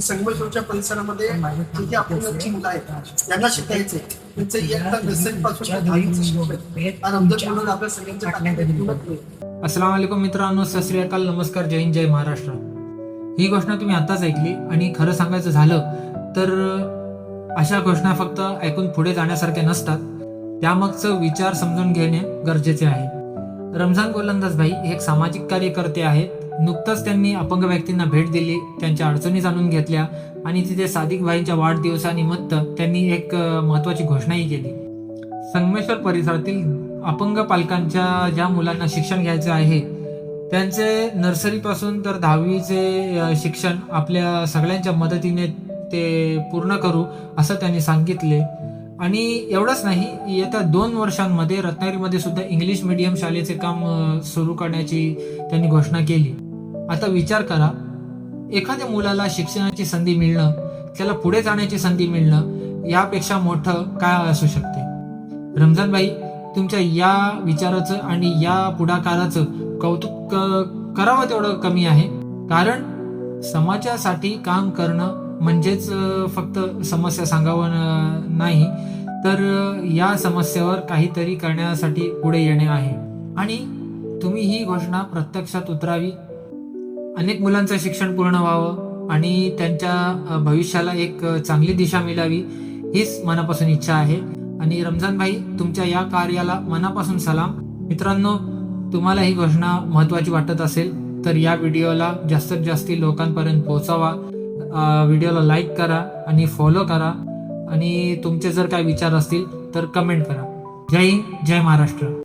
संगमेश्वरच्या परिसरामध्ये जिथे अपंगाची मुलं आहेत यांना शिकायचे त्यांचं इयत्ता नर्सरीपासून ते 10वीचं शिक्षण आणि रमजान म्हणून आपल्या सगळ्यांच्या टाकण्यात. अस्सलाम वालेकुम मित्रांनो, सत श्री अकाल, नमस्कार, जय हिंद, जय महाराष्ट्र. ही घोषणा तुम्ही आताच ऐकली आणि खरं सांगायचं झालं तर अशा घोषणा फक्त ऐकून पुढे जाण्यासारख्या नसतात, त्यामागचं विचार समजून घेणे गरजेचे आहे. रमजान गोलंदाज भाई हे एक सामाजिक कार्यकर्ते आहेत. नुकतंच त्यांनी अपंग व्यक्तींना भेट दिली, त्यांच्या अडचणी जाणून घेतल्या आणि तिथे सादिक भाईंच्या वाढदिवसानिमित्त त्यांनी एक महत्वाची घोषणाही केली. संगमेश्वर परिसरातील अपंग पालकांच्या ज्या मुलांना शिक्षण घ्यायचं आहे त्यांचे नर्सरीपासून तर 10वीचे शिक्षण आपल्या सगळ्यांच्या मदतीने ते पूर्ण करू असं त्यांनी सांगितले. आणि एवढंच नाही, येत्या 2 वर्षांमध्ये रत्नागिरीमध्ये सुद्धा इंग्लिश मीडियम शाळेचे काम सुरू करण्याची त्यांनी घोषणा केली. आता विचार करा, एखाद्या मुलाला शिक्षणाची संधी मिळणं, त्याला पुढे जाण्याची संधी मिळणं यापेक्षा मोठं काय असू शकते. रमजान भाई, तुमच्या या विचाराचं आणि या पुढाकाराचं कौतुक करावं तेवढं कमी आहे. कारण समाजासाठी काम करणं म्हणजेच फक्त समस्या सांगावं नाही, तर या समस्येवर काहीतरी करण्यासाठी पुढे येणे आहे. आणि तुम्ही ही घोषणा प्रत्यक्षात उतरावी, अनेक मुलांचं शिक्षण पूर्ण व्हावं आणि त्यांच्या भविष्याला एक चांगली दिशा मिळावी, हीच मनापासून इच्छा आहे. आणि रमजान भाई, तुमच्या या कार्याला मनापासून सलाम. मित्रांनो, तुम्हाला ही घोषणा महत्वाची वाटत असेल तर या व्हिडिओला जास्तीत जास्त लोकांपर्यंत पोहोचवा. व्हिडिओला लाईक करा आणि फॉलो करा आणि तुमचे जर काही विचार असतील तर कमेंट करा. जय हिंद, जय महाराष्ट्र.